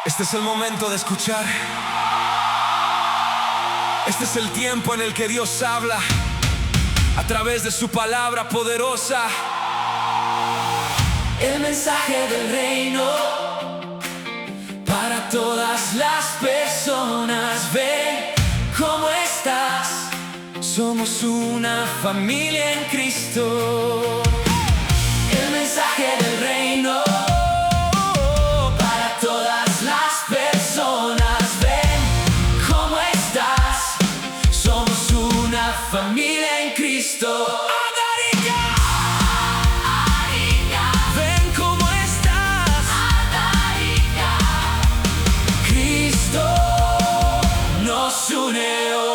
Este es el momento de escuchar. Este es el tiempo en el que Dios habla a través de su palabra poderosa. El mensaje del reino para todas las personas. Ven, ¿cómo estás? Somos una familia en Cristo. El mensaje del reino para todas las personas. Ven, ¿cómo estás? Somos una familia en Cristo. Ven, ¿cómo estás? Cristo nos une hoy.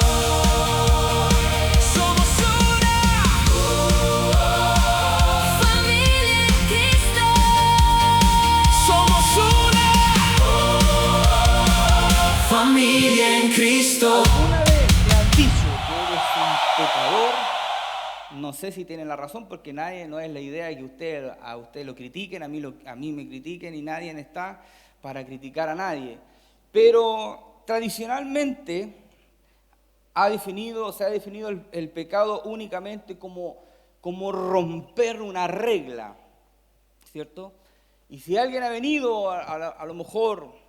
Familia en Cristo. Alguna vez me han dicho que eres un pecador. No sé si tienen la razón, porque nadie, no es la idea de que a usted lo critiquen, a mí me critiquen, y nadie está para criticar a nadie. Pero tradicionalmente se ha definido el pecado únicamente como romper una regla, ¿cierto? Y si alguien ha venido a lo mejor,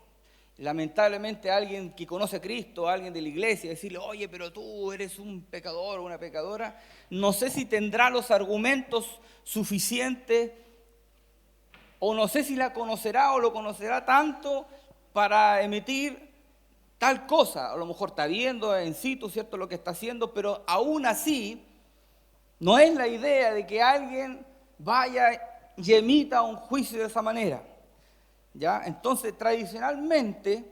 lamentablemente, alguien que conoce a Cristo, alguien de la iglesia, decirle: oye, pero tú eres un pecador o una pecadora, no sé si tendrá los argumentos suficientes, o no sé si la conocerá o lo conocerá tanto para emitir tal cosa. A lo mejor está viendo en situ, ¿cierto?, lo que está haciendo, pero aún así no es la idea de que alguien vaya y emita un juicio de esa manera. ¿Ya? Entonces, tradicionalmente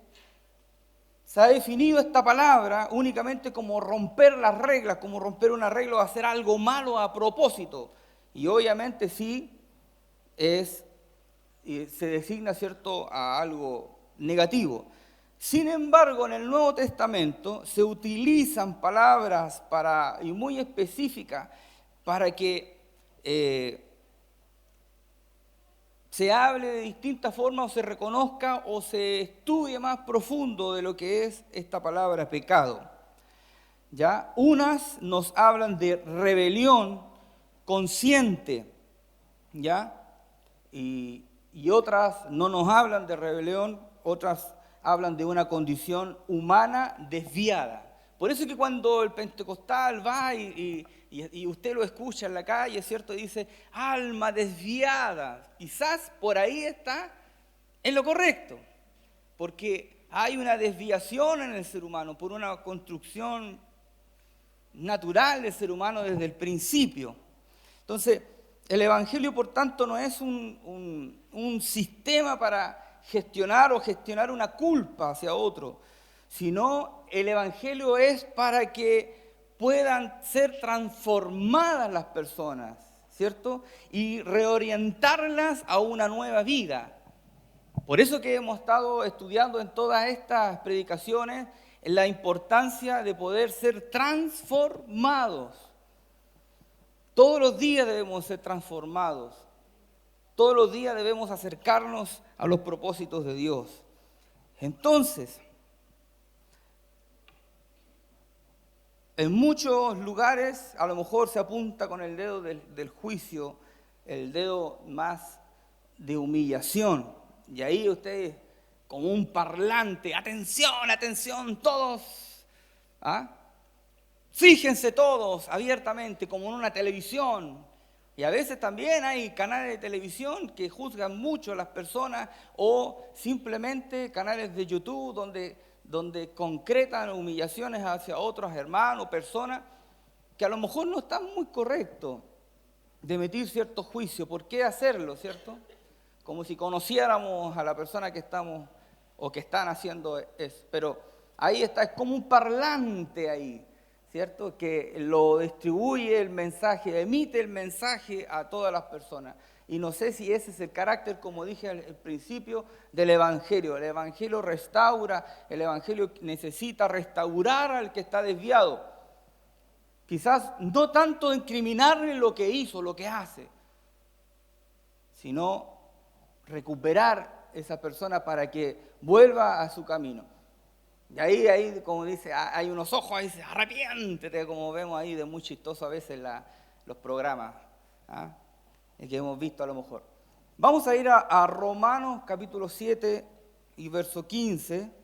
se ha definido esta palabra únicamente como romper las reglas, como romper una regla o hacer algo malo a propósito. Y obviamente sí se designa, ¿cierto?, a algo negativo. Sin embargo, en el Nuevo Testamento se utilizan palabras y muy específicas para que se hable de distintas formas, o se reconozca o se estudie más profundo de lo que es esta palabra pecado. ¿Ya? Unas nos hablan de rebelión consciente, ¿ya? Y otras no nos hablan de rebelión, otras hablan de una condición humana desviada. Por eso es que cuando el pentecostal va y usted lo escucha en la calle, ¿cierto?, dice: alma desviada. Quizás por ahí está en lo correcto, porque hay una desviación en el ser humano por una construcción natural del ser humano desde el principio. Entonces, el Evangelio, por tanto, no es un sistema para gestionar una culpa hacia otro, sino el Evangelio es para que puedan ser transformadas las personas, ¿cierto?, y reorientarlas a una nueva vida. Por eso que hemos estado estudiando en todas estas predicaciones la importancia de poder ser transformados. Todos los días debemos ser transformados. Todos los días debemos acercarnos a los propósitos de Dios. Entonces, en muchos lugares a lo mejor se apunta con el dedo del juicio, el dedo más de humillación. Y ahí usted, como un parlante: atención, atención, todos, fíjense todos abiertamente, como en una televisión. Y a veces también hay canales de televisión que juzgan mucho a las personas, o simplemente canales de YouTube donde concretan humillaciones hacia otros hermanos, personas que a lo mejor no están muy correctos de emitir cierto juicio. ¿Por qué hacerlo, cierto? Como si conociéramos a la persona que estamos o que están haciendo eso. Pero ahí está, es como un parlante ahí, ¿cierto?, que lo distribuye el mensaje, emite el mensaje a todas las personas. Y no sé si ese es el carácter, como dije al principio, del Evangelio. El Evangelio restaura, el Evangelio necesita restaurar al que está desviado. Quizás no tanto incriminarle lo que hizo, lo que hace, sino recuperar esa persona para que vuelva a su camino. Y ahí como dice, hay unos ojos, ahí dice, arrepiéntete, como vemos ahí de muy chistoso a veces los programas que hemos visto a lo mejor. Vamos a ir a Romanos capítulo 7 y verso 15.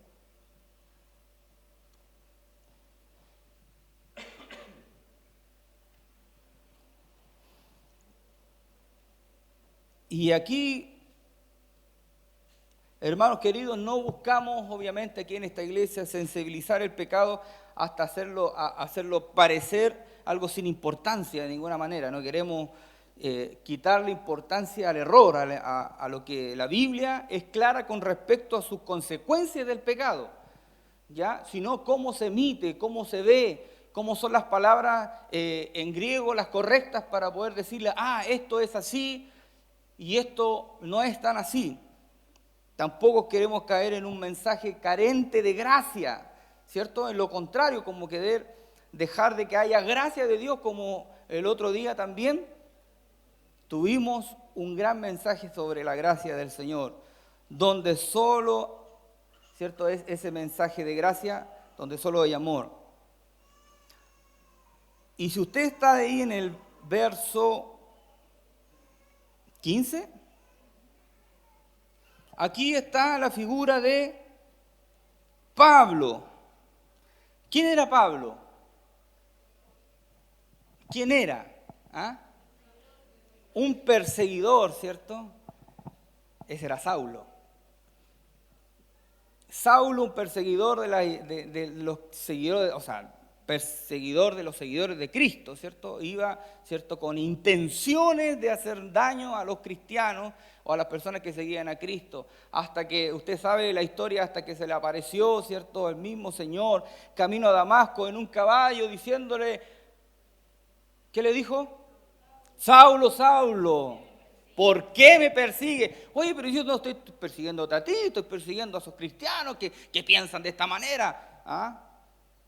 Y aquí, hermanos queridos, no buscamos obviamente aquí en esta iglesia sensibilizar el pecado hasta hacerlo parecer algo sin importancia de ninguna manera. No queremos quitarle importancia al error, a lo que la Biblia es clara con respecto a sus consecuencias del pecado, ¿ya? Sino cómo se emite, cómo se ve, cómo son las palabras en griego las correctas para poder decirle, esto es así y esto no es tan así. Tampoco queremos caer en un mensaje carente de gracia, ¿cierto? En lo contrario, como querer dejar de que haya gracia de Dios, como el otro día también tuvimos un gran mensaje sobre la gracia del Señor, donde solo, ¿cierto? Es ese mensaje de gracia, donde solo hay amor. Y si usted está ahí en el verso 15, aquí está la figura de Pablo. ¿Quién era Pablo? ¿Quién era? Un perseguidor, ¿cierto? Ese era Saulo. Saulo, un perseguidor de los seguidores, o sea, perseguidor de los seguidores de Cristo, ¿cierto? Iba, ¿cierto?, con intenciones de hacer daño a los cristianos o a las personas que seguían a Cristo, hasta que, usted sabe la historia, hasta que se le apareció, ¿cierto?, el mismo Señor, camino a Damasco en un caballo, diciéndole, ¿qué le dijo? Saulo, Saulo, ¿por qué me persigue? Oye, pero yo no estoy persiguiendo a ti, estoy persiguiendo a esos cristianos que piensan de esta manera,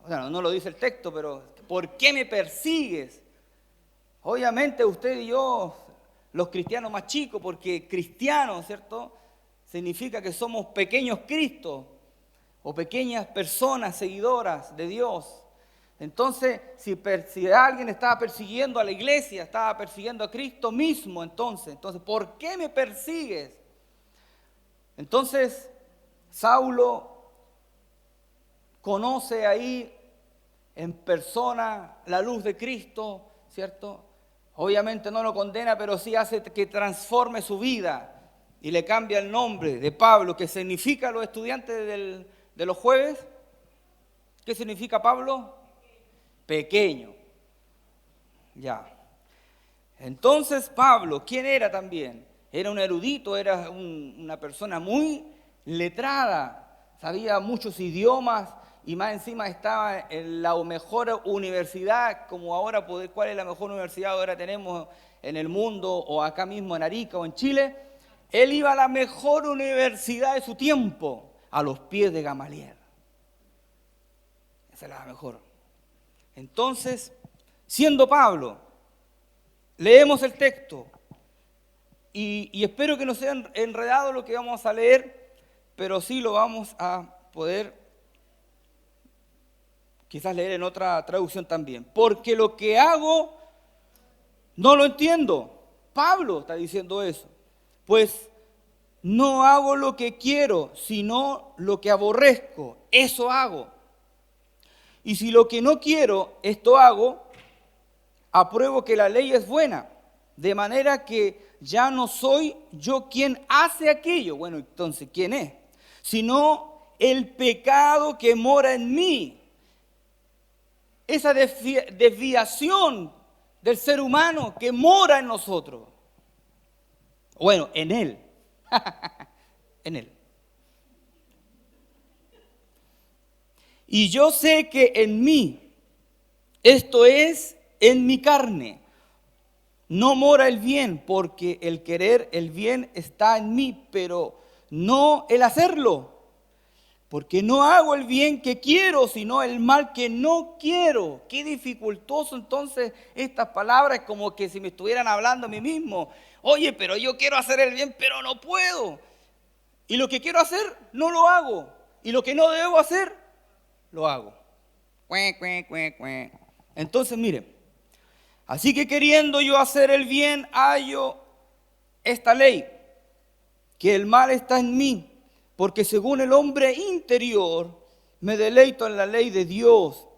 O sea, no lo dice el texto, pero ¿por qué me persigues? Obviamente usted y yo, los cristianos más chicos, porque cristiano, ¿cierto?, significa que somos pequeños Cristos o pequeñas personas seguidoras de Dios. Entonces, si alguien estaba persiguiendo a la iglesia, estaba persiguiendo a Cristo mismo, entonces, ¿por qué me persigues? Entonces, Saulo conoce ahí en persona la luz de Cristo, ¿cierto? Obviamente no lo condena, pero sí hace que transforme su vida y le cambia el nombre de Pablo, que significa, los estudiantes de los jueves, ¿qué significa Pablo? Pequeño. Ya. Entonces Pablo, ¿quién era también? Era un erudito, era una persona muy letrada, sabía muchos idiomas y más encima estaba en la mejor universidad, como ahora, ¿cuál es la mejor universidad que ahora tenemos en el mundo o acá mismo en Arica o en Chile? Él iba a la mejor universidad de su tiempo, a los pies de Gamaliel. Esa era la mejor. Entonces, siendo Pablo, leemos el texto y espero que no sea enredado lo que vamos a leer, pero sí lo vamos a poder quizás leer en otra traducción también. Porque lo que hago no lo entiendo. Pablo está diciendo eso. Pues no hago lo que quiero, sino lo que aborrezco. Eso hago. Y si lo que no quiero, esto hago, apruebo que la ley es buena. De manera que ya no soy yo quien hace aquello. Bueno, entonces, ¿quién es? Sino el pecado que mora en mí. Esa desviación del ser humano que mora en nosotros. Bueno, en él. En él. Y yo sé que en mí, esto es, en mi carne, no mora el bien, porque el querer el bien está en mí, pero no el hacerlo. Porque no hago el bien que quiero, sino el mal que no quiero. Qué dificultoso entonces estas palabras, como que si me estuvieran hablando a mí mismo. Oye, pero yo quiero hacer el bien, pero no puedo. Y lo que quiero hacer, no lo hago. Y lo que no debo hacer, lo hago. Entonces, mire, así que queriendo yo hacer el bien, hallo esta ley, que el mal está en mí, porque según el hombre interior, me deleito en la ley de Dios,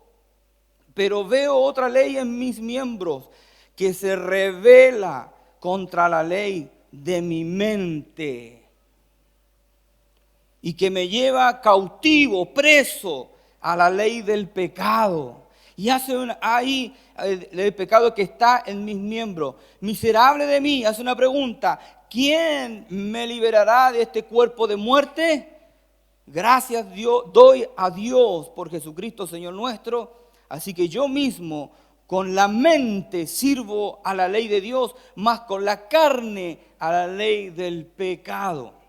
pero veo otra ley en mis miembros, que se rebela contra la ley de mi mente, y que me lleva cautivo, preso, a la ley del pecado. Y hace ahí el pecado que está en mis miembros. Miserable de mí, hace una pregunta: ¿quién me liberará de este cuerpo de muerte? Gracias doy a Dios por Jesucristo Señor nuestro. Así que yo mismo con la mente sirvo a la ley de Dios, mas con la carne a la ley del pecado.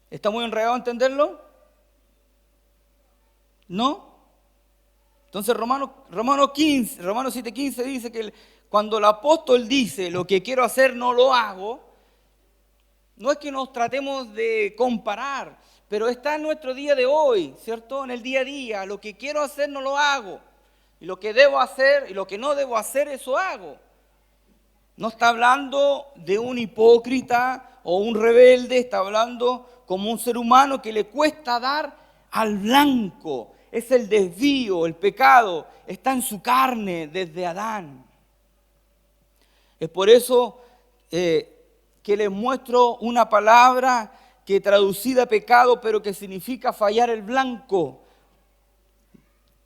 ¿Está muy enredado entenderlo? ¿No? Entonces Romanos 7:15 dice que cuando el apóstol dice lo que quiero hacer no lo hago, no es que nos tratemos de comparar, pero está en nuestro día de hoy, ¿cierto? En el día a día, lo que quiero hacer no lo hago, y lo que debo hacer y lo que no debo hacer, eso hago. No está hablando de un hipócrita o un rebelde, está hablando como un ser humano que le cuesta dar al blanco. Es el desvío, el pecado, está en su carne desde Adán. Es por eso que les muestro una palabra que traducida pecado, pero que significa fallar el blanco.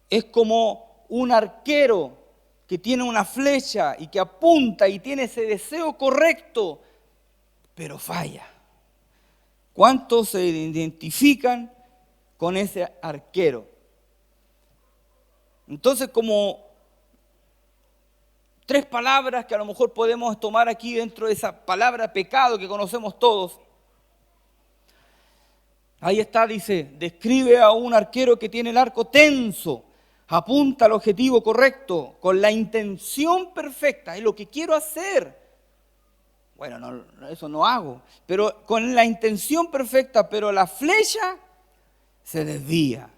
Es como un arquero que tiene una flecha y que apunta y tiene ese deseo correcto, pero falla. ¿Cuántos se identifican con ese arquero? Entonces, como 3 palabras que a lo mejor podemos tomar aquí dentro de esa palabra pecado que conocemos todos. Ahí está, dice, describe a un arquero que tiene el arco tenso, apunta al objetivo correcto, con la intención perfecta, es lo que quiero hacer. Bueno, no, eso no hago, pero con la intención perfecta, pero la flecha se desvía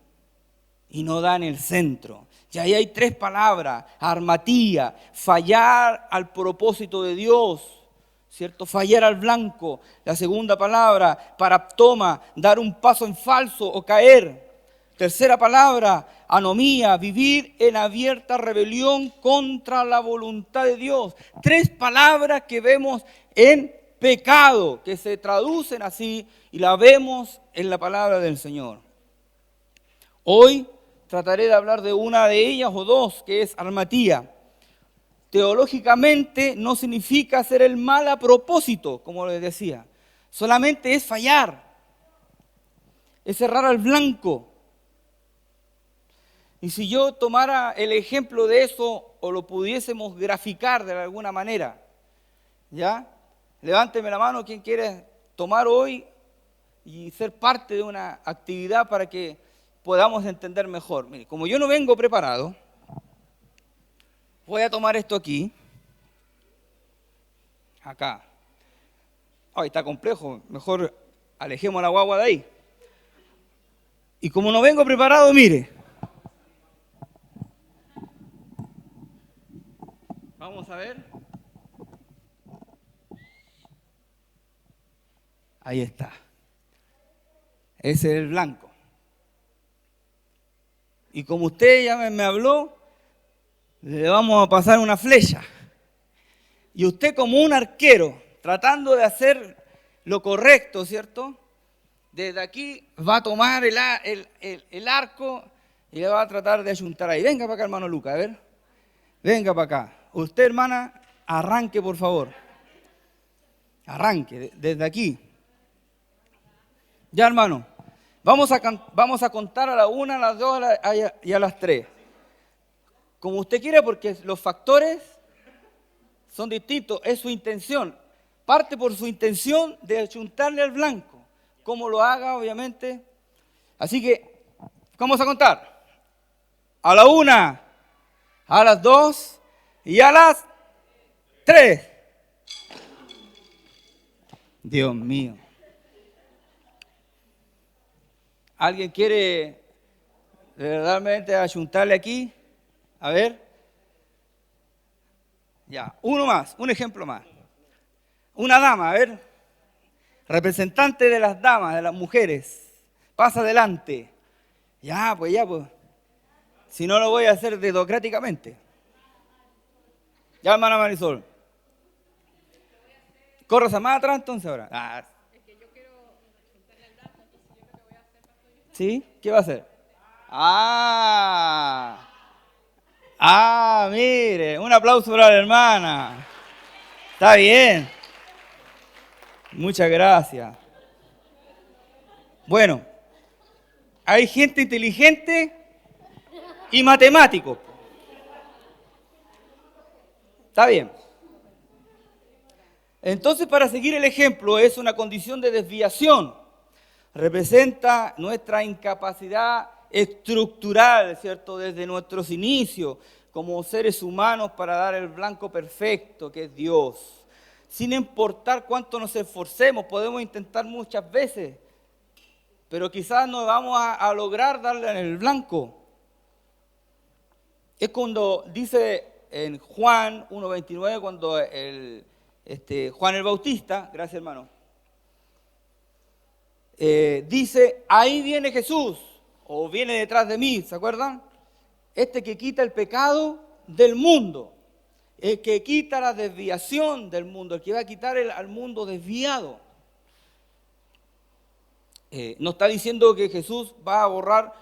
y no da en el centro. Y ahí hay 3 palabras: armatía, fallar al propósito de Dios, ¿cierto? Fallar al blanco. La segunda palabra, paraptoma, dar un paso en falso o caer. Tercera palabra, anomía, vivir en abierta rebelión contra la voluntad de Dios. 3 palabras que vemos en pecado, que se traducen así y la vemos en la palabra del Señor. Hoy trataré de hablar de una de ellas o 2, que es armatía. Teológicamente no significa hacer el mal a propósito, como les decía. Solamente es fallar, es errar al blanco. Y si yo tomara el ejemplo de eso o lo pudiésemos graficar de alguna manera, ¿ya? Levánteme la mano quien quiere tomar hoy y ser parte de una actividad para que podamos entender mejor. Mire, como yo no vengo preparado, voy a tomar esto aquí, acá. Ay, está complejo, mejor alejemos la guagua de ahí. Y como no vengo preparado, mire. Vamos a ver. Ahí está. Ese es el blanco. Y como usted ya me habló, le vamos a pasar una flecha. Y usted como un arquero, tratando de hacer lo correcto, ¿cierto? Desde aquí va a tomar el arco y le va a tratar de ayuntar ahí. Venga para acá, hermano Lucas, a ver. Venga para acá. Usted, hermana, arranque, por favor. Arranque, desde aquí. Ya, hermano. Vamos a contar a la 1, a las 2 y a las 3. Como usted quiere, porque los factores son distintos. Es su intención. Parte por su intención de achuntarle al blanco. Como lo haga, obviamente. Así que, vamos a contar. A la 1, a las 2 y a las 3. Dios mío. ¿Alguien quiere verdaderamente ayuntarle aquí? A ver. Ya, uno más, un ejemplo más. Una dama, a ver. Representante de las damas, de las mujeres. Pasa adelante. Ya, pues. Si no lo voy a hacer dedocráticamente. Ya, hermana Marisol. ¿Corres a más atrás entonces ahora? ¿Sí? ¿Qué va a hacer? Mire, un aplauso para la hermana. Está bien. Muchas gracias. Bueno, hay gente inteligente y matemático. Está bien. Entonces, para seguir el ejemplo, es una condición de desviación. Representa nuestra incapacidad estructural, ¿cierto? Desde nuestros inicios, como seres humanos, para dar el blanco perfecto, que es Dios. Sin importar cuánto nos esforcemos, podemos intentar muchas veces, pero quizás no vamos a lograr darle en el blanco. Es cuando dice en Juan 1:29, cuando Juan el Bautista, gracias hermano, dice, ahí viene Jesús, o viene detrás de mí, ¿se acuerdan? Este que quita el pecado del mundo, el que quita la desviación del mundo, el que va a quitar al mundo desviado. No está diciendo que Jesús va a borrar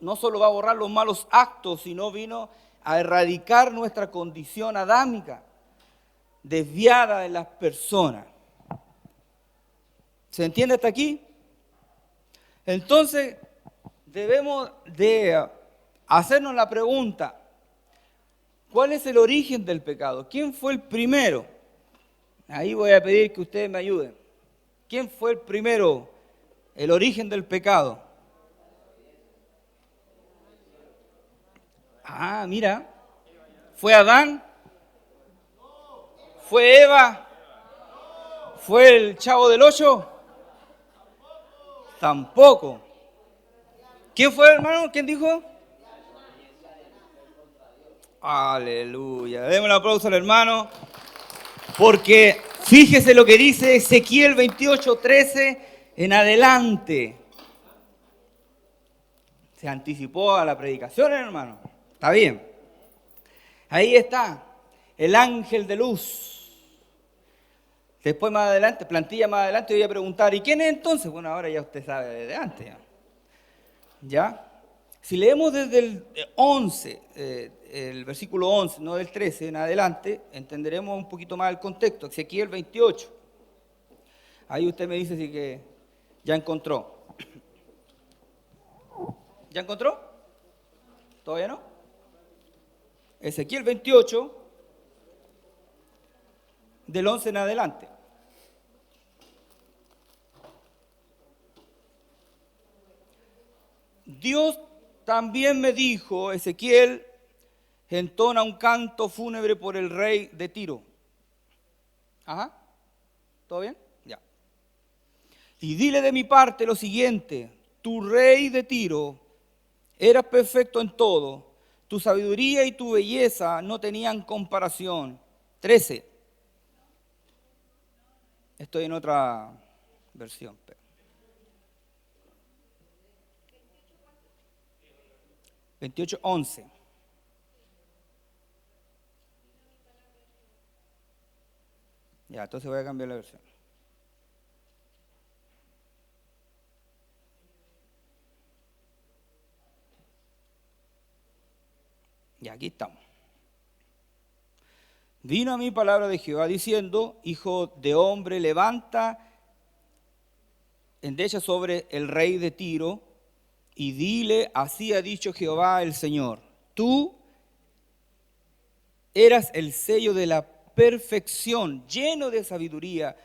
no solo va a borrar los malos actos, sino vino a erradicar nuestra condición adámica, desviada de las personas. ¿Se entiende hasta aquí? Entonces, debemos de hacernos la pregunta, ¿cuál es el origen del pecado? ¿Quién fue el primero? Ahí voy a pedir que ustedes me ayuden. ¿Quién fue el primero? El origen del pecado. Mira. ¿Fue Adán? ¿Fue Eva? ¿Fue el Chavo del Ocho? Tampoco. ¿Quién fue, hermano? ¿Quién dijo? Aleluya. Demos un aplauso al hermano. Porque fíjese lo que dice Ezequiel 28:13 en adelante. Se anticipó a la predicación, hermano. Está bien. Ahí está. El ángel de luz. Después más adelante, plantilla más adelante, voy a preguntar, ¿y quién es entonces? Bueno, ahora ya usted sabe desde antes. ¿Ya? Si leemos desde el 11, el versículo 11, no del 13 en adelante, entenderemos un poquito más el contexto. Ezequiel 28. Ahí usted me dice si que ya encontró. ¿Ya encontró? ¿Todavía no? Ezequiel 28, del 11 en adelante. Dios también me dijo, Ezequiel, entona un canto fúnebre por el rey de Tiro. Ajá, ¿todo bien? Ya. Y dile de mi parte lo siguiente, tu rey de Tiro era perfecto en todo, tu sabiduría y tu belleza no tenían comparación. 13. Estoy en otra versión. 28:11. Ya, entonces voy a cambiar la versión. Y aquí estamos. Vino a mí palabra de Jehová diciendo, hijo de hombre, levanta endecha sobre el rey de Tiro y dile, así ha dicho Jehová el Señor, tú eras el sello de la perfección, lleno de sabiduría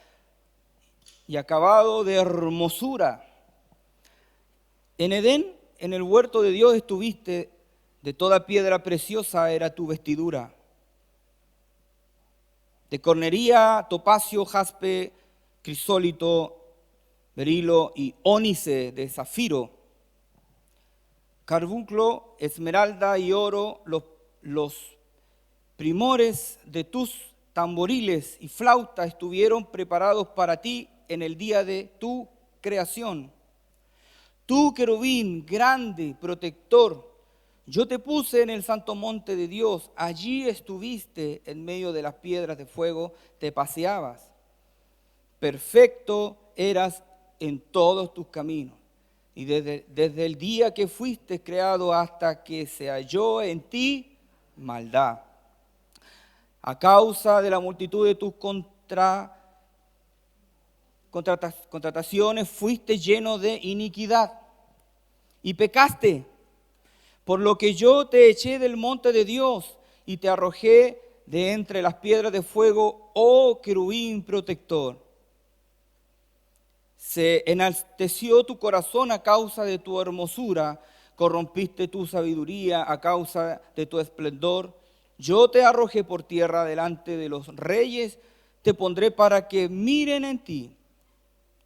y acabado de hermosura. En Edén, en el huerto de Dios estuviste, de toda piedra preciosa era tu vestidura. De cornería, topacio, jaspe, crisólito, berilo y ónice de zafiro. carbunclo, esmeralda y oro, los primores de tus tamboriles y flautas estuvieron preparados para ti en el día de tu creación. Tú, querubín, grande, protector, yo te puse en el santo monte de Dios. Allí estuviste en medio de las piedras de fuego, te paseabas. Perfecto eras en todos tus caminos. Y desde el día que fuiste creado hasta que se halló en ti maldad. A causa de la multitud de tus contrataciones fuiste lleno de iniquidad y pecaste, por lo que yo te eché del monte de Dios y te arrojé de entre las piedras de fuego, oh querubín protector. Se enalteció tu corazón a causa de tu hermosura, corrompiste tu sabiduría a causa de tu esplendor. Yo te arrojé por tierra delante de los reyes, te pondré para que miren en ti.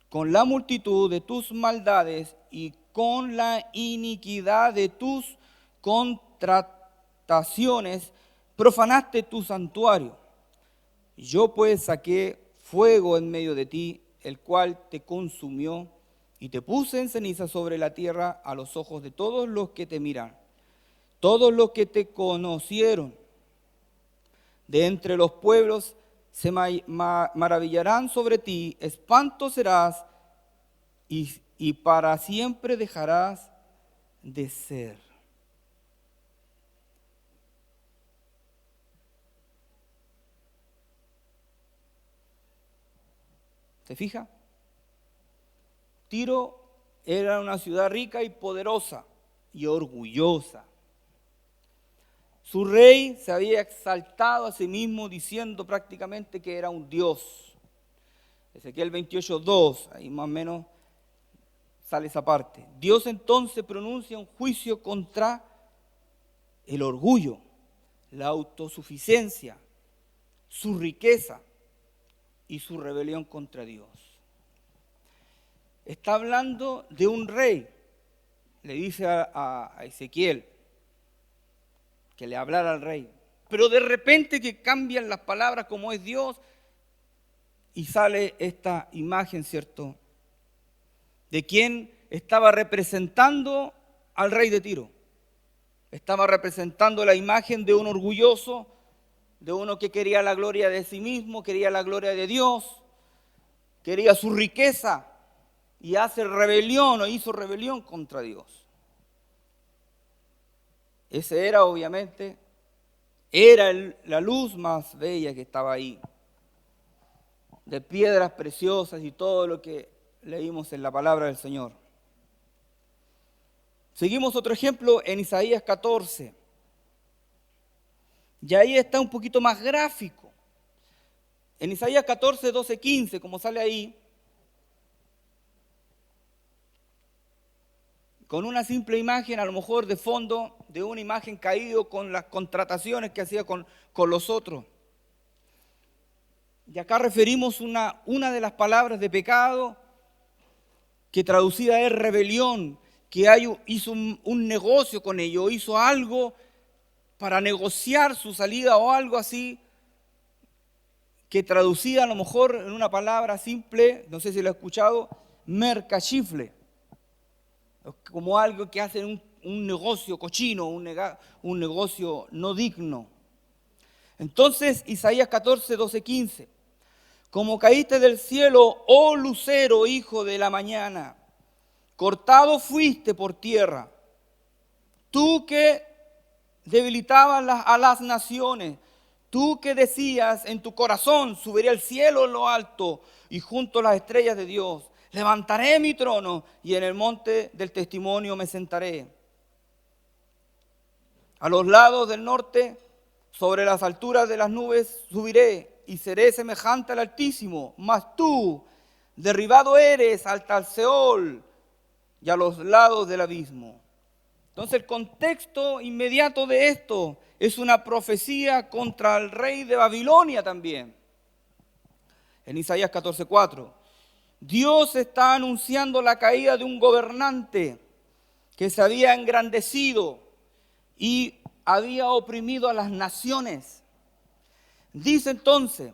Con la multitud de tus maldades y con la iniquidad de tus contrataciones, profanaste tu santuario. Yo pues saqué fuego en medio de ti, el cual te consumió, y te puse en ceniza sobre la tierra a los ojos de todos los que te miran. Todos los que te conocieron de entre los pueblos se maravillarán sobre ti, espanto serás y para siempre dejarás de ser. ¿Se fija? Tiro era una ciudad rica y poderosa y orgullosa. Su rey se había exaltado a sí mismo diciendo prácticamente que era un dios. Ezequiel 28:2, ahí más o menos sale esa parte. Dios entonces pronuncia un juicio contra el orgullo, la autosuficiencia, su riqueza y su rebelión contra Dios. Está hablando de un rey. Le dice a Ezequiel que le hablara al rey. Pero de repente que cambian las palabras como es Dios y sale esta imagen, ¿cierto? De quien estaba representando al rey de Tiro. Estaba representando la imagen de un orgulloso, de uno que quería la gloria de sí mismo, quería la gloria de Dios, quería su riqueza y hace rebelión o hizo rebelión contra Dios. Ese era obviamente, la luz más bella que estaba ahí, de piedras preciosas y todo lo que leímos en la palabra del Señor. Seguimos otro ejemplo en Isaías 14. Y ahí está un poquito más gráfico. En Isaías 14, 12, 15, como sale ahí, con una simple imagen, a lo mejor de fondo, de una imagen caído con las contrataciones que hacía con los otros. Y acá referimos una de las palabras de pecado, que traducida es rebelión, que hizo un negocio con ello, hizo algo para negociar su salida o algo así, que traducida a lo mejor en una palabra simple, no sé si lo he escuchado, mercachifle, como algo que hace un negocio cochino, un negocio no digno. Entonces, Isaías 14, 12, 15, como caíste del cielo, oh lucero, hijo de la mañana, cortado fuiste por tierra, tú que debilitabas a las naciones, tú que decías en tu corazón, subiré al cielo en lo alto y junto a las estrellas de Dios, levantaré mi trono y en el monte del testimonio me sentaré. A los lados del norte, sobre las alturas de las nubes, subiré y seré semejante al Altísimo, mas tú, derribado eres hasta el Seol y a los lados del abismo. Entonces el contexto inmediato de esto es una profecía contra el rey de Babilonia también. En Isaías 14:4, Dios está anunciando la caída de un gobernante que se había engrandecido y había oprimido a las naciones. Dice entonces,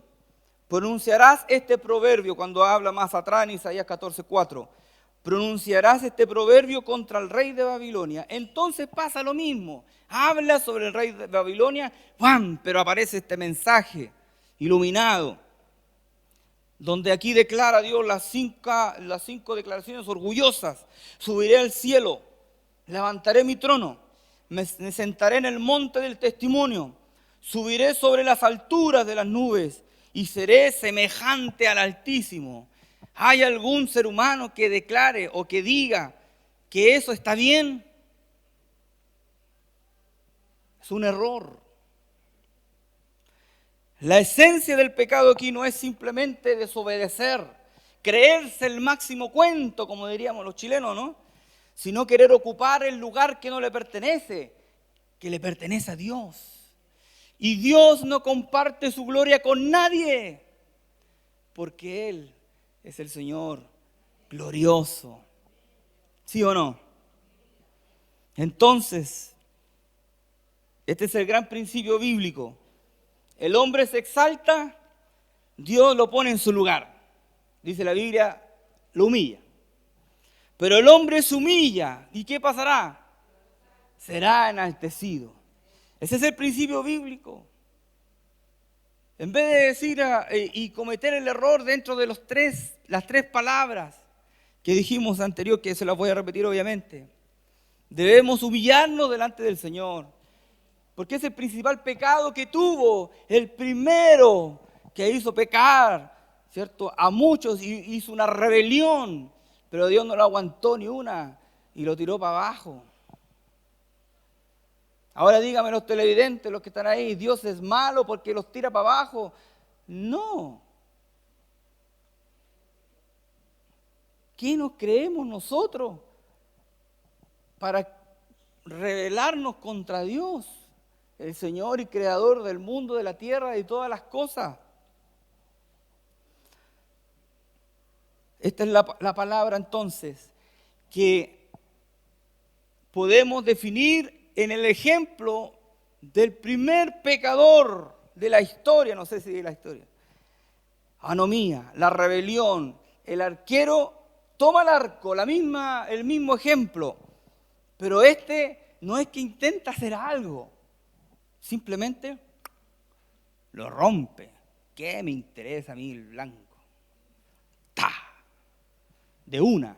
pronunciarás este proverbio, cuando habla más atrás en Isaías 14:4, pronunciarás este proverbio contra el rey de Babilonia. Entonces pasa lo mismo, habla sobre el rey de Babilonia, ¡pam!, pero aparece este mensaje iluminado, donde aquí declara Dios las cinco declaraciones orgullosas. Subiré al cielo, levantaré mi trono, me sentaré en el monte del testimonio, subiré sobre las alturas de las nubes y seré semejante al Altísimo. ¿Hay algún ser humano que declare o que diga que eso está bien? Es un error. La esencia del pecado aquí no es simplemente desobedecer, creerse el máximo cuento, como diríamos los chilenos, ¿no? Sino querer ocupar el lugar que no le pertenece, que le pertenece a Dios. Y Dios no comparte su gloria con nadie, porque Él es el Señor glorioso. ¿Sí o no? Entonces, este es el gran principio bíblico. El hombre se exalta, Dios lo pone en su lugar. Dice la Biblia, lo humilla. Pero el hombre se humilla, ¿y qué pasará? Será enaltecido. Ese es el principio bíblico. En vez de decir y cometer el error dentro de las tres palabras que dijimos anterior, que se las voy a repetir obviamente, debemos humillarnos delante del Señor, porque es el principal pecado que tuvo, el primero que hizo pecar, ¿cierto?, a muchos, y hizo una rebelión, pero Dios no lo aguantó ni una y lo tiró para abajo. Ahora díganme los televidentes, los que están ahí, Dios es malo porque los tira para abajo. No. ¿Qué nos creemos nosotros para rebelarnos contra Dios, el Señor y Creador del mundo, de la tierra y de todas las cosas? Esta es la palabra entonces que podemos definir en el ejemplo del primer pecador de la historia, no sé si de la historia, anomía, la rebelión. El arquero toma el arco, el mismo ejemplo, pero este no es que intenta hacer algo, simplemente lo rompe. ¿Qué me interesa a mí el blanco? ¡Ta! De una,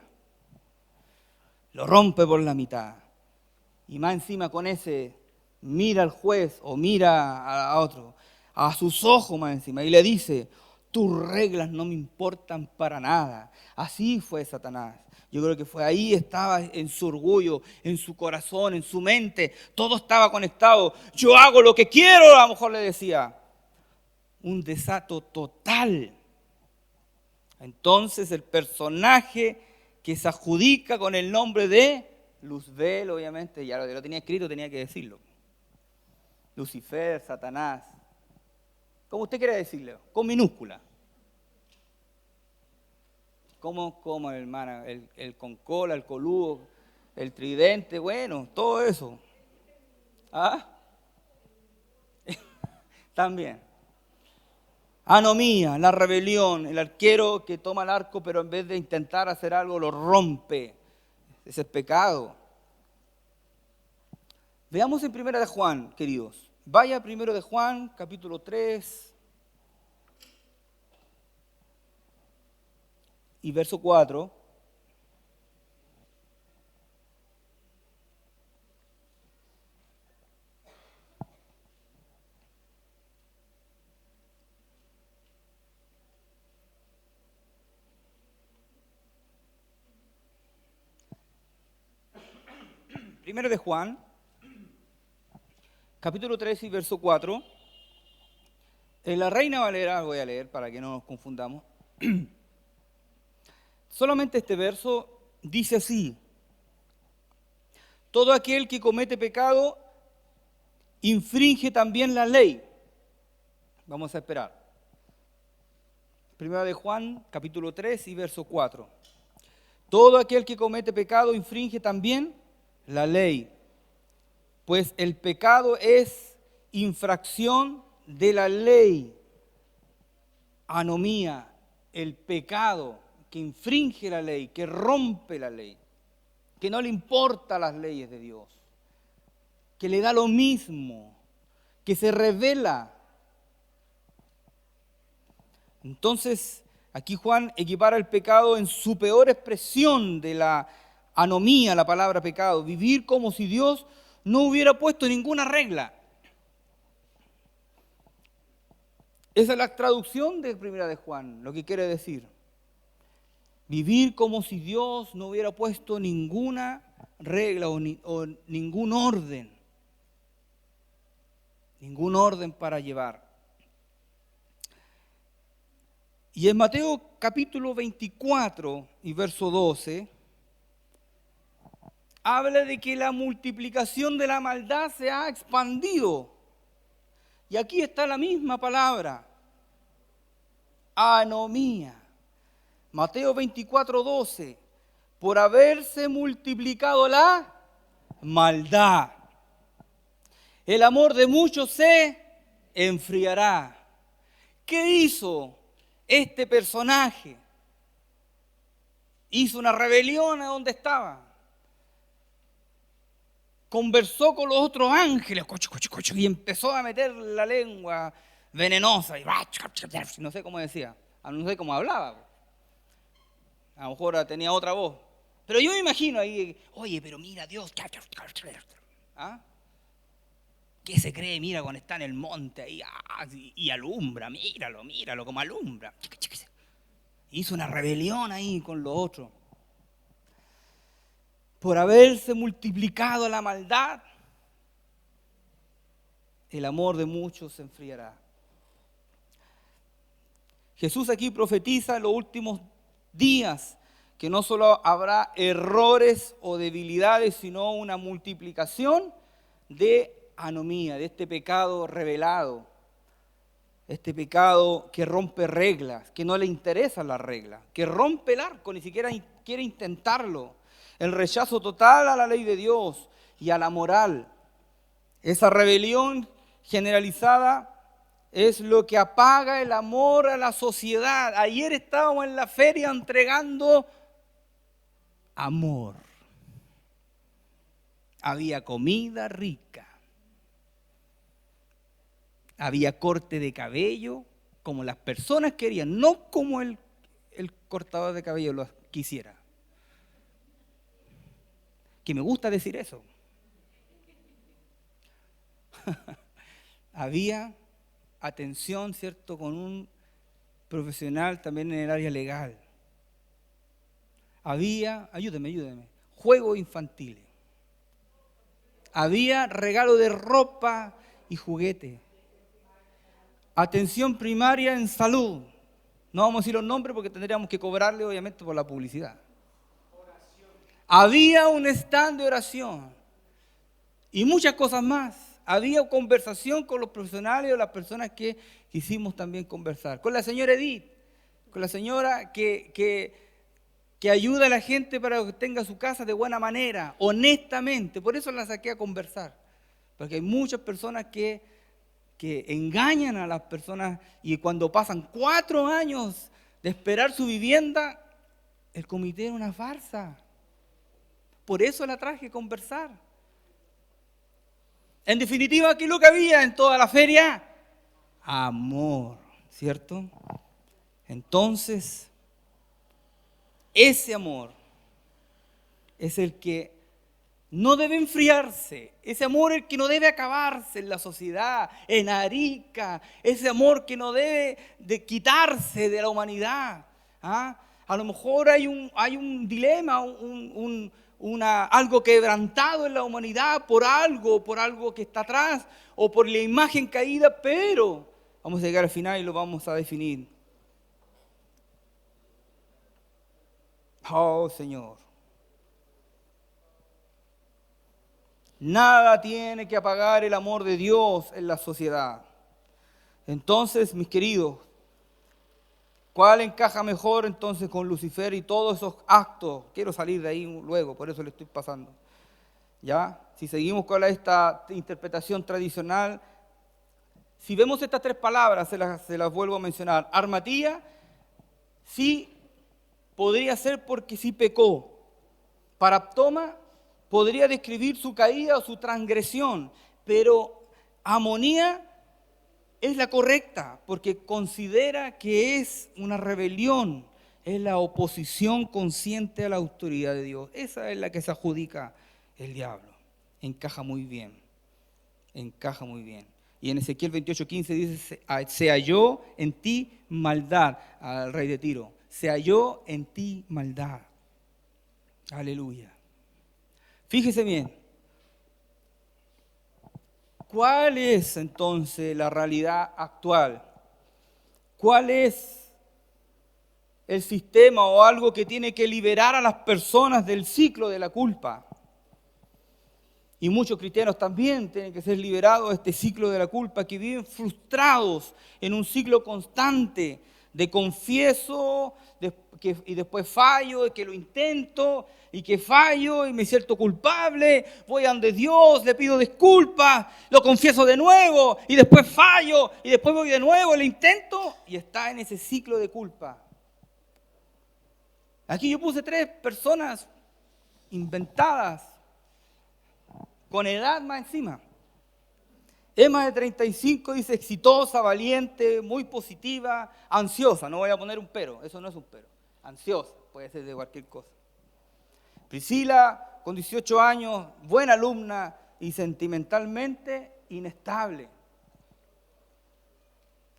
lo rompe por la mitad. Y más encima con ese, mira al juez o mira a otro, a sus ojos más encima, y le dice, tus reglas no me importan para nada. Así fue Satanás. Yo creo que fue ahí, estaba en su orgullo, en su corazón, en su mente, todo estaba conectado. Yo hago lo que quiero, a lo mejor le decía. Un desato total. Entonces el personaje que se adjudica con el nombre de Luzbel, obviamente, ya lo tenía escrito, tenía que decirlo. Lucifer, Satanás, como usted quiera decirlo, con minúscula. Como hermana, el con cola, el coludo, el tridente, bueno, todo eso. ¿Ah? También. Anomía, la rebelión, el arquero que toma el arco, pero en vez de intentar hacer algo, lo rompe. Ese es pecado. Veamos en 1 de Juan, queridos. Vaya a 1 de Juan, capítulo 3 y verso 4. Primero de Juan, capítulo 3 y verso 4. En la Reina Valera, voy a leer para que no nos confundamos. Solamente este verso dice así: todo aquel que comete pecado infringe también la ley. Vamos a esperar. Primera de Juan, capítulo 3 y verso 4. Todo aquel que comete pecado infringe también la ley, pues el pecado es infracción de la ley. Anomía, el pecado que infringe la ley, que rompe la ley, que no le importa las leyes de Dios, que le da lo mismo, que se revela. Entonces, aquí Juan equipara el pecado en su peor expresión de la anomía, la palabra pecado, vivir como si Dios no hubiera puesto ninguna regla. Esa es la traducción de Primera de Juan, lo que quiere decir. Vivir como si Dios no hubiera puesto ninguna regla o ningún orden para llevar. Y en Mateo capítulo 24 y verso 12, habla de que la multiplicación de la maldad se ha expandido. Y aquí está la misma palabra, anomía. Mateo 24, 12, por haberse multiplicado la maldad, el amor de muchos se enfriará. ¿Qué hizo este personaje? Hizo una rebelión a donde estaba. Conversó con los otros ángeles y empezó a meter la lengua venenosa y no sé cómo decía, no sé cómo hablaba. A lo mejor tenía otra voz. Pero yo me imagino ahí, oye, pero mira Dios. ¿Ah? ¿Qué se cree? Mira cuando está en el monte ahí y alumbra, míralo como alumbra. Hizo una rebelión ahí con los otros. Por haberse multiplicado la maldad, el amor de muchos se enfriará. Jesús aquí profetiza en los últimos días que no solo habrá errores o debilidades, sino una multiplicación de anomía, de este pecado revelado, este pecado que rompe reglas, que no le interesan las reglas, que rompe el arco, ni siquiera quiere intentarlo. El rechazo total a la ley de Dios y a la moral. Esa rebelión generalizada es lo que apaga el amor a la sociedad. Ayer estábamos en la feria entregando amor. Había comida rica. Había corte de cabello como las personas querían, no como el cortador de cabello lo quisiera. Que me gusta decir eso. Había atención, ¿cierto?, con un profesional también en el área legal. Había, ayúdeme, juegos infantiles. Había regalo de ropa y juguete. Atención primaria en salud. No vamos a decir los nombres porque tendríamos que cobrarle, obviamente, por la publicidad. Había un stand de oración y muchas cosas más. Había conversación con los profesionales o las personas que quisimos también conversar. Con la señora Edith, con la señora que ayuda a la gente para que tenga su casa de buena manera, honestamente. Por eso la saqué a conversar. Porque hay muchas personas que engañan a las personas y cuando pasan 4 años de esperar su vivienda, el comité era una farsa. Por eso la traje a conversar. En definitiva, ¿qué es lo que había en toda la feria? Amor, ¿cierto? Entonces, ese amor es el que no debe enfriarse. Ese amor es el que no debe acabarse en la sociedad, en Arica. Ese amor que no debe de quitarse de la humanidad. ¿Ah? A lo mejor hay un dilema, algo quebrantado en la humanidad por algo que está atrás o por la imagen caída, pero vamos a llegar al final y lo vamos a definir. Oh, Señor. Nada tiene que apagar el amor de Dios en la sociedad. Entonces, mis queridos, ¿cuál encaja mejor entonces con Lucifer y todos esos actos? Quiero salir de ahí luego, por eso le estoy pasando. ¿Ya? Si seguimos con esta interpretación tradicional, si vemos estas tres palabras, se las vuelvo a mencionar. Armatía, sí podría ser porque sí pecó. Paraptoma podría describir su caída o su transgresión, pero amonía es la correcta porque considera que es una rebelión, es la oposición consciente a la autoridad de Dios. Esa es la que se adjudica el diablo. Encaja muy bien, encaja muy bien. Y en Ezequiel 28:15 dice, se halló en ti maldad, al rey de Tiro, se halló en ti maldad. Aleluya. Fíjese bien, ¿cuál es entonces la realidad actual? ¿Cuál es el sistema o algo que tiene que liberar a las personas del ciclo de la culpa? Y muchos cristianos también tienen que ser liberados de este ciclo de la culpa, que viven frustrados en un ciclo constante de confieso y después fallo, y que lo intento y que fallo y me siento culpable, voy ante Dios, le pido disculpas, lo confieso de nuevo y después fallo y después voy de nuevo, lo intento y está en ese ciclo de culpa. Aquí yo puse 3 personas inventadas, con edad más encima. Emma de 35 dice exitosa, valiente, muy positiva, ansiosa. No voy a poner un pero, eso no es un pero. Ansiosa, puede ser de cualquier cosa. Priscila, con 18 años, buena alumna y sentimentalmente inestable.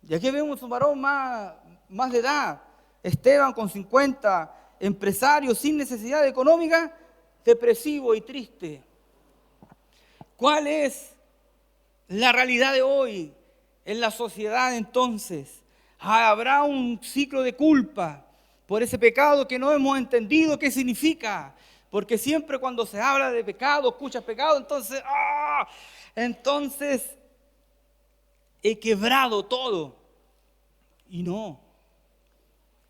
Y aquí vemos un varón más de edad. Esteban, con 50, empresario sin necesidad económica, depresivo y triste. ¿Cuál es la realidad de hoy en la sociedad entonces? Habrá un ciclo de culpa por ese pecado que no hemos entendido qué significa. Porque siempre cuando se habla de pecado, escuchas pecado, entonces he quebrado todo. Y no.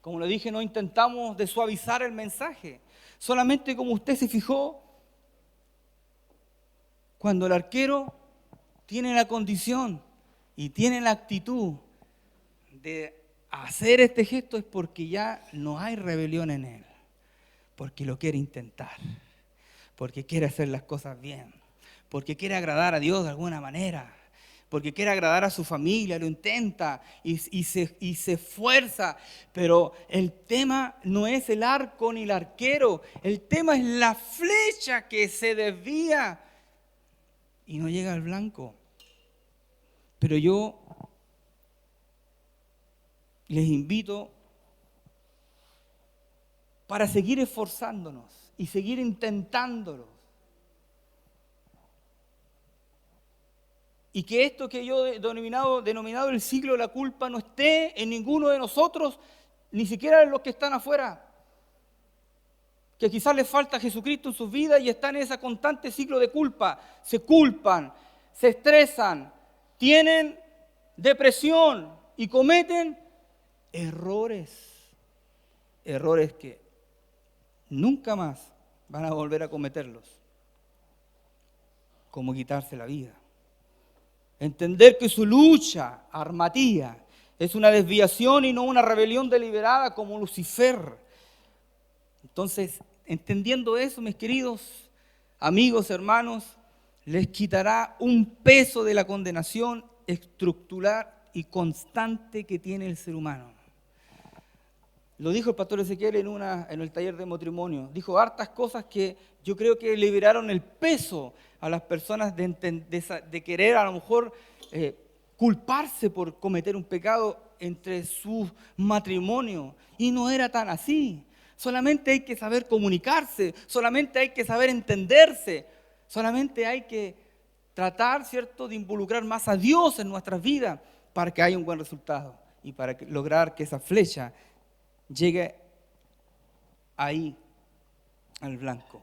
Como le dije, no intentamos de suavizar el mensaje. Solamente como usted se fijó, cuando el arquero tiene la condición y tiene la actitud de hacer este gesto es porque ya no hay rebelión en él, porque lo quiere intentar, porque quiere hacer las cosas bien, porque quiere agradar a Dios de alguna manera, porque quiere agradar a su familia, lo intenta y se esfuerza. Pero el tema no es el arco ni el arquero, el tema es la flecha que se desvía y no llega al blanco. Pero yo les invito para seguir esforzándonos y seguir intentándolo. Y que esto que yo he denominado el ciclo de la culpa no esté en ninguno de nosotros, ni siquiera en los que están afuera. Que quizás les falta Jesucristo en sus vidas y están en ese constante ciclo de culpa. Se culpan, se estresan, tienen depresión y cometen errores. Errores que nunca más van a volver a cometerlos. Como quitarse la vida. Entender que su lucha, armatía, es una desviación y no una rebelión deliberada como Lucifer. Entonces, entendiendo eso, mis queridos amigos, hermanos, les quitará un peso de la condenación estructural y constante que tiene el ser humano. Lo dijo el pastor Ezequiel en el taller de matrimonio. Dijo hartas cosas que yo creo que liberaron el peso a las personas de querer a lo mejor culparse por cometer un pecado entre sus matrimonios. Y no era tan así. Solamente hay que saber comunicarse, solamente hay que saber entenderse, solamente hay que tratar, ¿cierto?, de involucrar más a Dios en nuestras vidas para que haya un buen resultado y para lograr que esa flecha llegue ahí al blanco.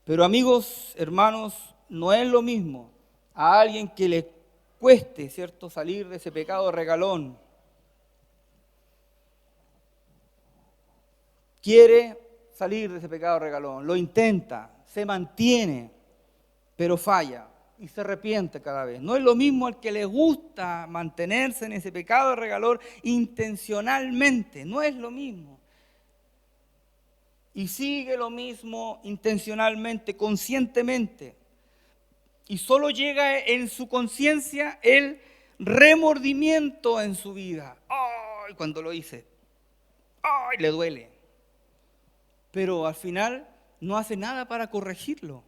Pero amigos, hermanos, no es lo mismo a alguien que le cueste, ¿cierto?, salir de ese pecado regalón. Quiere, salir de ese pecado regalón, lo intenta, se mantiene, pero falla y se arrepiente cada vez. No es lo mismo al que le gusta mantenerse en ese pecado regalón intencionalmente, no es lo mismo. Y sigue lo mismo intencionalmente, conscientemente. Y solo llega en su conciencia el remordimiento en su vida. ¡Ay! Cuando lo hice. ¡Ay! Le duele. Pero al final no hace nada para corregirlo.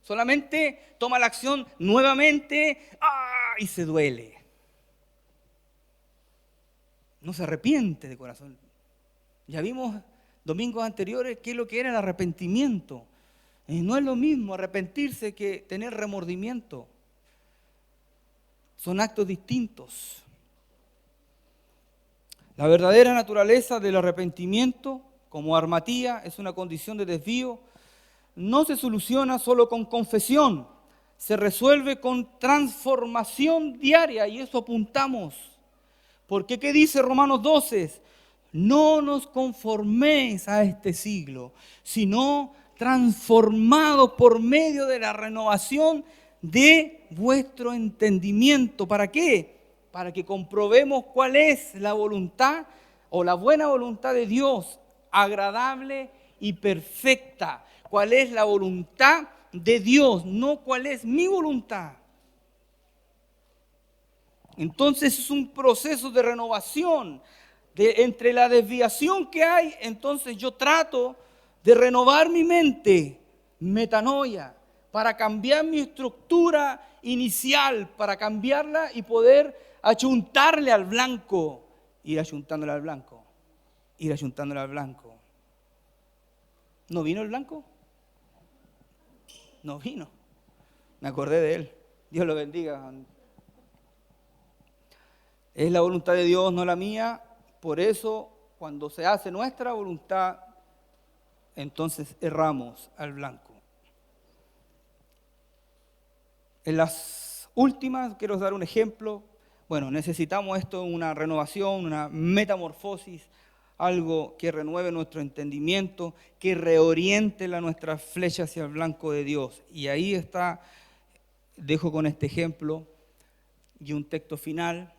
Solamente toma la acción nuevamente. ¡Ay! Y se duele. No se arrepiente de corazón. Ya vimos domingos anteriores qué es lo que era el arrepentimiento. No es lo mismo arrepentirse que tener remordimiento. Son actos distintos. La verdadera naturaleza del arrepentimiento, como armatía, es una condición de desvío. No se soluciona solo con confesión, se resuelve con transformación diaria, y eso apuntamos. Porque ¿qué dice Romanos 12? No nos conforméis a este siglo, sino transformados por medio de la renovación de vuestro entendimiento. ¿Para qué? Para que comprobemos cuál es la voluntad o la buena voluntad de Dios, agradable y perfecta. ¿Cuál es la voluntad de Dios? No cuál es mi voluntad. Entonces es un proceso de renovación. Entre la desviación que hay, entonces yo trato de renovar mi mente, metanoia, para cambiar mi estructura inicial, para cambiarla y poder achuntarle al blanco, ir achuntándole al blanco, ir achuntándole al blanco. ¿No vino el blanco? No vino. Me acordé de él. Dios lo bendiga. Es la voluntad de Dios, no la mía. Por eso, cuando se hace nuestra voluntad, entonces erramos al blanco. En las últimas, quiero dar un ejemplo. Bueno, necesitamos esto, una renovación, una metamorfosis, algo que renueve nuestro entendimiento, que reoriente nuestra flecha hacia el blanco de Dios. Y ahí está, dejo con este ejemplo y un texto final,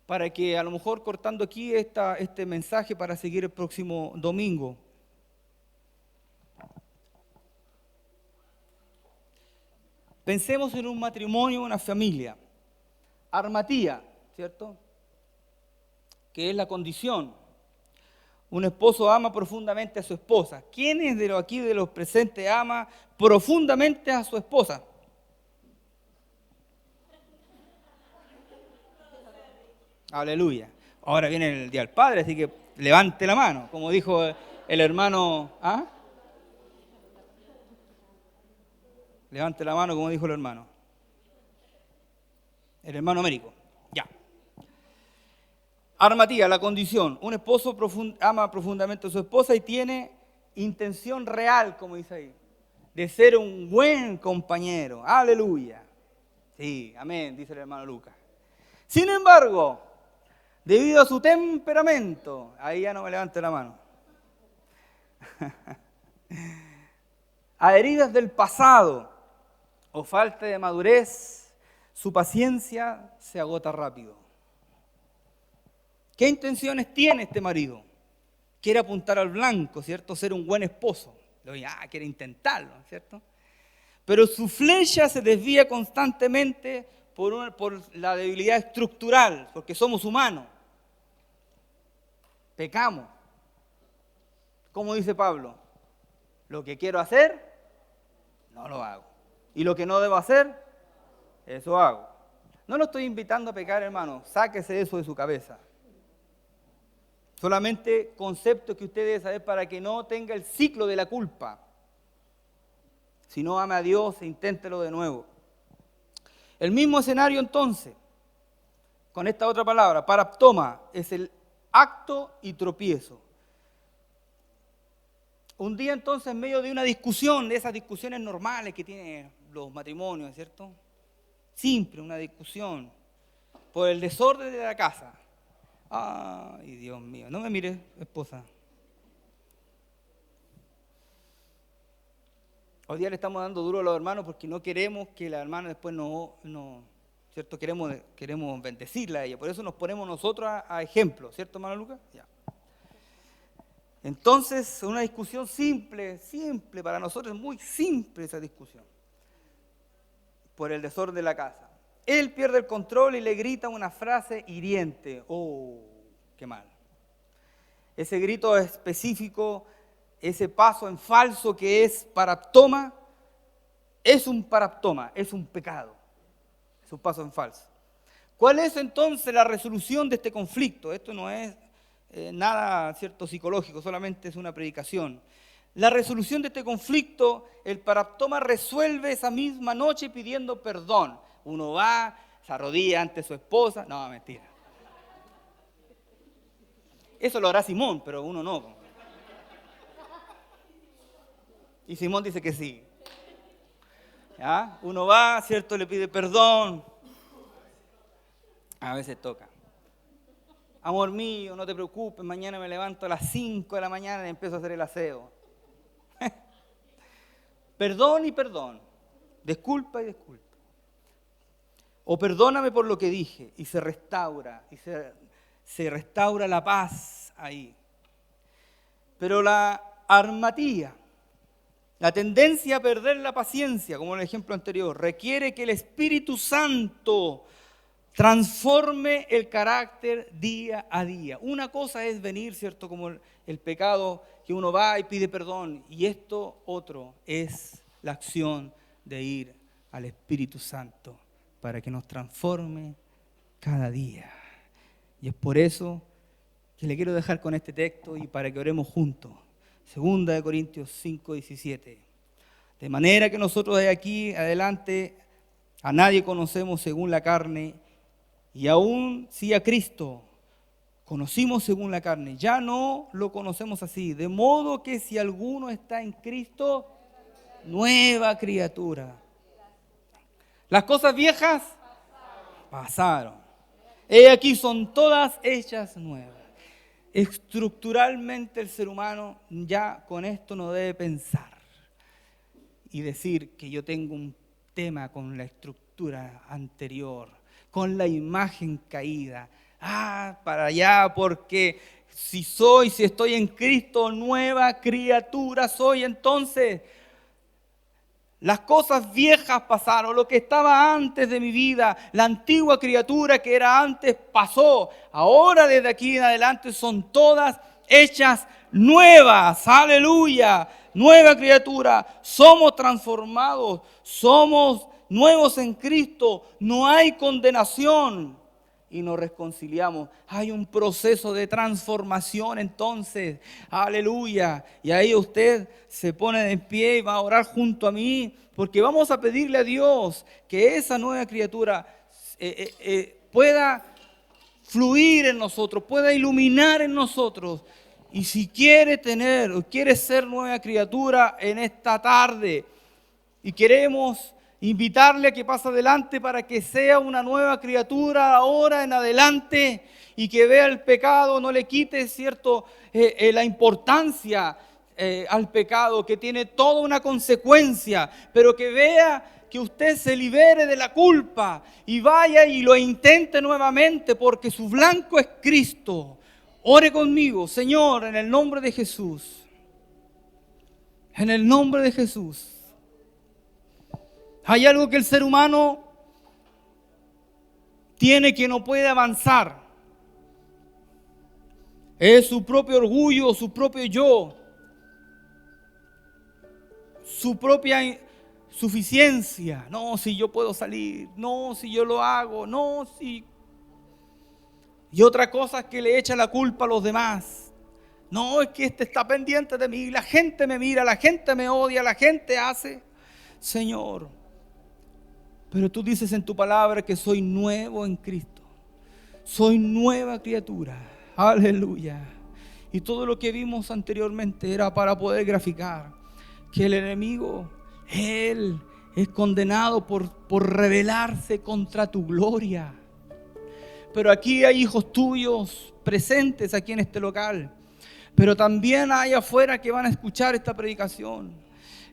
para que a lo mejor cortando aquí este mensaje para seguir el próximo domingo. Pensemos en un matrimonio, una familia. Armatía, ¿cierto? Que es la condición. Un esposo ama profundamente a su esposa. ¿Quiénes de los presentes ama profundamente a su esposa? Aleluya. Ahora viene el Día del Padre, así que levante la mano, como dijo el hermano. ¿Ah? Levante la mano, como dijo el hermano. El hermano Américo. Ya. Armatía, la condición. Un esposo ama profundamente a su esposa y tiene intención real, como dice ahí, de ser un buen compañero. Aleluya. Sí, amén, dice el hermano Lucas. Sin embargo, debido a su temperamento, ahí ya no me levante la mano, a heridas del pasado o falta de madurez, su paciencia se agota rápido. ¿Qué intenciones tiene este marido? Quiere apuntar al blanco, ¿cierto? Ser un buen esposo. Quiere intentarlo, ¿cierto? Pero su flecha se desvía constantemente por la debilidad estructural, porque somos humanos. Pecamos. Como dice Pablo, lo que quiero hacer, no lo hago. Y lo que no debo hacer, eso hago. No lo estoy invitando a pecar, hermano. Sáquese eso de su cabeza. Solamente conceptos que usted debe saber para que no tenga el ciclo de la culpa. Si no ama a Dios, inténtelo de nuevo. El mismo escenario entonces, con esta otra palabra, paraptoma, es el acto y tropiezo. Un día entonces, en medio de una discusión, de esas discusiones normales que tienen los matrimonios, ¿cierto? Simple, una discusión por el desorden de la casa. Ay, Dios mío, no me mires, esposa. Hoy día le estamos dando duro a los hermanos porque no queremos que la hermana después ¿cierto? Queremos bendecirla a ella. Por eso nos ponemos nosotros a ejemplo, ¿cierto, hermano Lucas? Ya. Entonces, una discusión simple, para nosotros es muy simple esa discusión. Por el desorden de la casa. Él pierde el control y le grita una frase hiriente. ¡Oh, qué mal! Ese grito específico, ese paso en falso que es paraptoma, es un paraptoma, es un pecado. Es un paso en falso. ¿Cuál es entonces la resolución de este conflicto? Esto no es nada, ¿cierto?, psicológico, solamente es una predicación. La resolución de este conflicto, el paraptoma resuelve esa misma noche pidiendo perdón. Uno va, se arrodilla ante su esposa. No, mentira. Eso lo hará Simón, pero uno no. Y Simón dice que sí. ¿Ya? Uno va, ¿cierto?, le pide perdón. A veces toca. Amor mío, no te preocupes, mañana me levanto a las 5 de la mañana y empiezo a hacer el aseo. Perdón y perdón. Disculpa y disculpa. O perdóname por lo que dije. Y se restaura. Y se restaura la paz ahí. Pero la armatía, la tendencia a perder la paciencia, como en el ejemplo anterior, requiere que el Espíritu Santo transforme el carácter día a día. Una cosa es venir, ¿cierto?, como el pecado, que uno va y pide perdón. Y esto otro es la acción de ir al Espíritu Santo para que nos transforme cada día. Y es por eso que le quiero dejar con este texto y para que oremos juntos. 2 Corintios 5:17. De manera que nosotros de aquí adelante a nadie conocemos según la carne, y aún si a Cristo conocimos según la carne, ya no lo conocemos así. De modo que si alguno está en Cristo, nueva criatura. Las cosas viejas pasaron. He aquí son todas hechas nuevas. Estructuralmente el ser humano ya con esto no debe pensar y decir que yo tengo un tema con la estructura anterior, con la imagen caída. Para allá, porque si estoy en Cristo, nueva criatura soy. Entonces, las cosas viejas pasaron, lo que estaba antes de mi vida, la antigua criatura que era antes pasó. Ahora desde aquí en adelante son todas hechas nuevas. Aleluya, nueva criatura. Somos transformados, somos nuevos en Cristo. No hay condenación y nos reconciliamos. Hay un proceso de transformación entonces. Aleluya. Y ahí usted se pone de pie y va a orar junto a mí, porque vamos a pedirle a Dios que esa nueva criatura pueda fluir en nosotros, pueda iluminar en nosotros. Y si quiere ser nueva criatura en esta tarde y queremos invitarle a que pase adelante para que sea una nueva criatura ahora en adelante y que vea el pecado, no le quite, ¿cierto?, la importancia al pecado, que tiene toda una consecuencia, pero que vea que usted se libere de la culpa y vaya y lo intente nuevamente, porque su blanco es Cristo. Ore conmigo. Señor, en el nombre de Jesús. En el nombre de Jesús. Hay algo que el ser humano tiene que no puede avanzar. Es su propio orgullo, su propio yo, su propia suficiencia. No, si yo puedo salir. No, si yo lo hago. No, si... Y otra cosa es que le echa la culpa a los demás. No, es que este está pendiente de mí. La gente me mira, la gente me odia, la gente hace. Señor, pero tú dices en tu palabra que soy nuevo en Cristo. Soy nueva criatura. Aleluya. Y todo lo que vimos anteriormente era para poder graficar que el enemigo, él es condenado por rebelarse contra tu gloria. Pero aquí hay hijos tuyos presentes aquí en este local. Pero también hay afuera que van a escuchar esta predicación,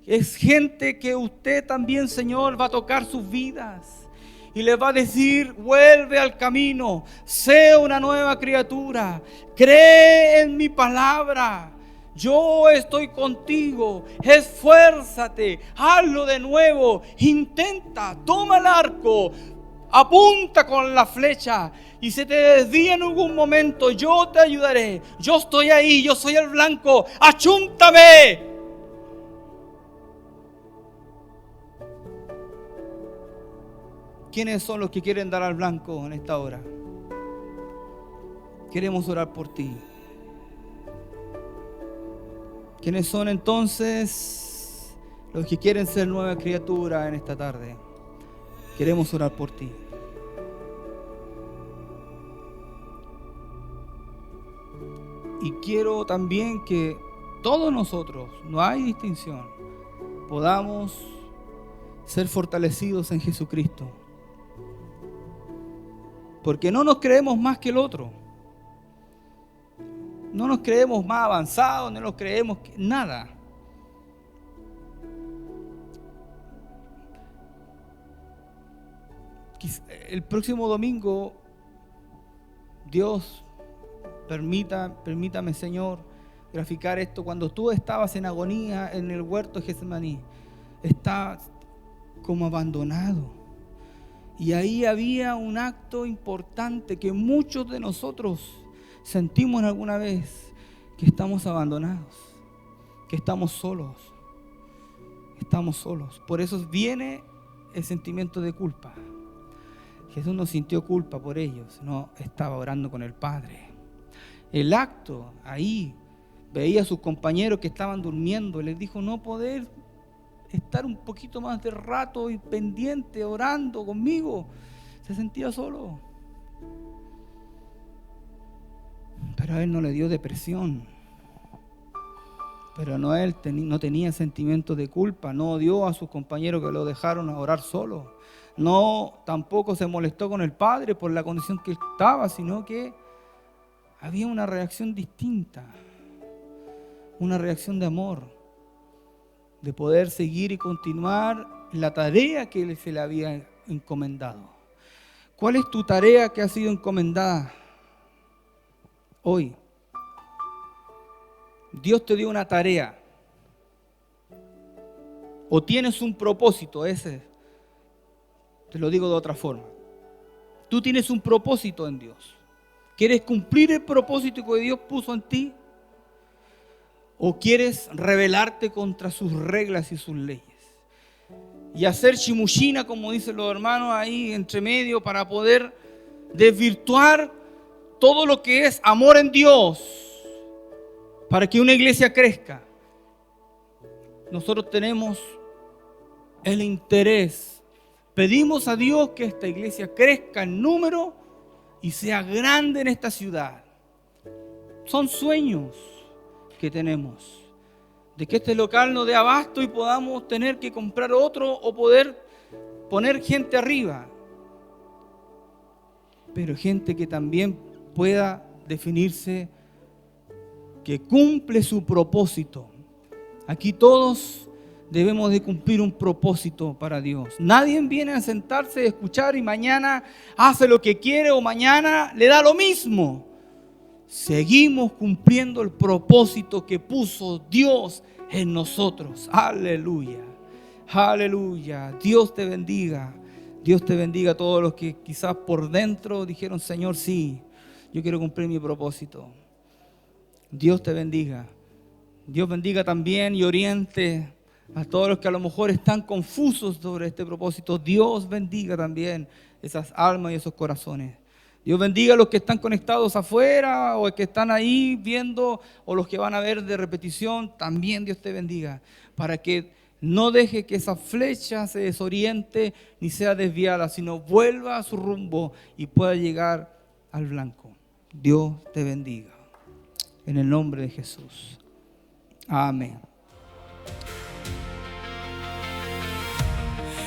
Es gente que usted también, Señor, va a tocar sus vidas y les va a decir: vuelve al camino, sé una nueva criatura, cree en mi palabra. Yo estoy contigo, esfuérzate, hazlo de nuevo, intenta, toma el arco, apunta con la flecha, y si te desvía en algún momento, yo te ayudaré. Yo estoy ahí, yo soy el blanco, achúntame. ¿Quiénes son los que quieren dar al blanco en esta hora? Queremos orar por ti. ¿Quiénes son entonces los que quieren ser nueva criatura en esta tarde? Queremos orar por ti. Y quiero también que todos nosotros, no hay distinción, podamos ser fortalecidos en Jesucristo. Porque no nos creemos más que el otro. No nos creemos más avanzados, no nos creemos nada. El próximo domingo, Dios, permítame, Señor, graficar esto. Cuando tú estabas en agonía en el huerto de Getsemaní, estabas como abandonado. Y ahí había un acto importante que muchos de nosotros sentimos alguna vez, que estamos abandonados, que estamos solos. Estamos solos. Por eso viene el sentimiento de culpa. Jesús no sintió culpa por ellos, no, estaba orando con el Padre. El acto, ahí veía a sus compañeros que estaban durmiendo y les dijo: no poder estar un poquito más de rato y pendiente, orando conmigo. Se sentía solo. Pero a él no le dio depresión. Pero él no tenía sentimientos de culpa. No odió a sus compañeros que lo dejaron a orar solo. No, tampoco se molestó con el Padre por la condición que estaba, sino que había una reacción distinta. Una reacción de amor. De poder seguir y continuar la tarea que se le había encomendado. ¿Cuál es tu tarea que ha sido encomendada hoy? Dios te dio una tarea. O tienes un propósito, ese. Te lo digo de otra forma. Tú tienes un propósito en Dios. ¿Quieres cumplir el propósito que Dios puso en ti? ¿O quieres rebelarte contra sus reglas y sus leyes? Y hacer chimuchina, como dicen los hermanos ahí entre medio, para poder desvirtuar todo lo que es amor en Dios, para que una iglesia crezca. Nosotros tenemos el interés. Pedimos a Dios que esta iglesia crezca en número y sea grande en esta ciudad. Son sueños que tenemos, de que este local no dé abasto y podamos tener que comprar otro o poder poner gente arriba, pero gente que también pueda definirse que cumple su propósito. Aquí todos debemos de cumplir un propósito para Dios. Nadie viene a sentarse a escuchar y mañana hace lo que quiere o mañana le da lo mismo. Seguimos cumpliendo el propósito que puso Dios en nosotros. Aleluya, aleluya. Dios te bendiga. Dios te bendiga a todos los que quizás por dentro dijeron: Señor, sí, yo quiero cumplir mi propósito. Dios te bendiga. Dios bendiga también y oriente a todos los que a lo mejor están confusos sobre este propósito. Dios bendiga también esas almas y esos corazones. Dios bendiga a los que están conectados afuera o que están ahí viendo o los que van a ver de repetición. También Dios te bendiga para que no deje que esa flecha se desoriente ni sea desviada, sino vuelva a su rumbo y pueda llegar al blanco. Dios te bendiga. En el nombre de Jesús. Amén.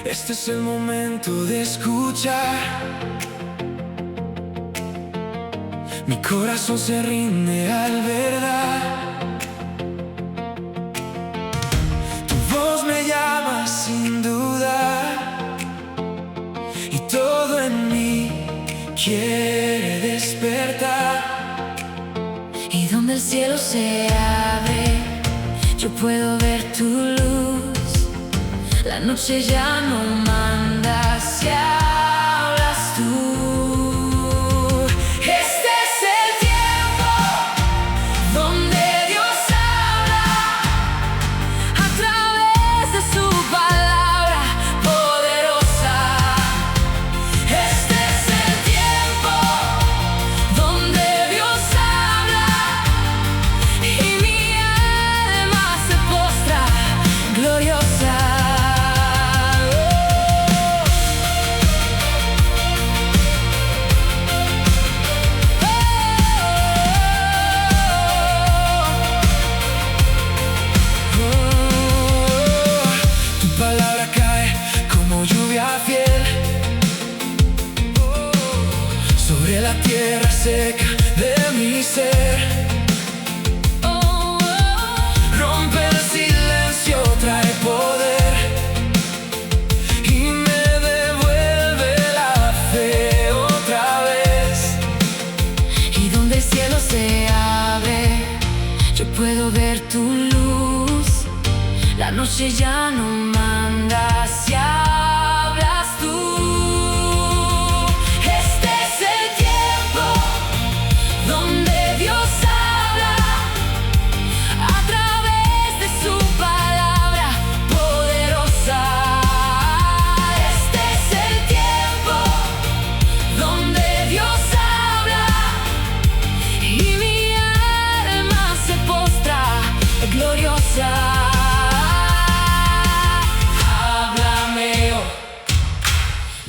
Este es el momento de escuchar. Mi corazón se rinde al verdad. Tu voz me quiere despertar. Y donde el cielo se abre, yo puedo ver tu luz. La noche ya no manda, si hablas tú. Este es el tiempo donde Dios habla a través de su palabra poderosa. Este es el tiempo donde Dios habla y mi alma se postra gloriosa. Tu palabra cae como lluvia fiel sobre la tierra seca de mi ser. Rompe el silencio, trae poder y me devuelve la fe otra vez. Y donde el cielo se abre, yo puedo ver tu luz. La noche ya no manda, si hablas tú. Este es el tiempo donde Dios habla a través de su palabra poderosa. Este es el tiempo donde Dios habla y mi alma se postra gloriosa. Háblame hoy,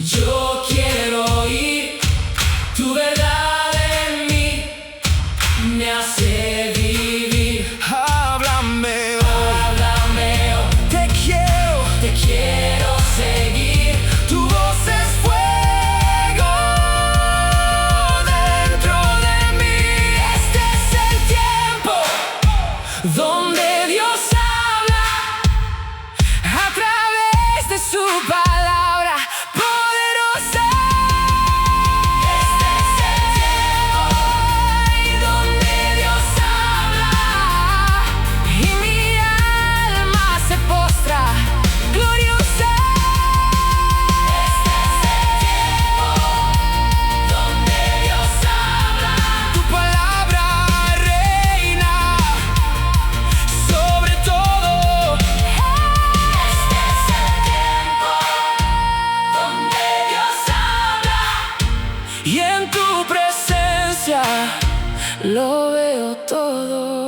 yo quiero oír tu verdad en mí, me hace vivir. Háblame hoy, te quiero seguir. Tu voz es fuego dentro de mí. Este es el tiempo donde Dios habla a través de su palabra poderosa. Este es el tiempo donde Dios habla y mi alma se postra gloriosa. Este es el tiempo donde Dios habla. Tu palabra reina sobre todo. Este es el tiempo donde Dios habla y en tu presencia lo veo todo.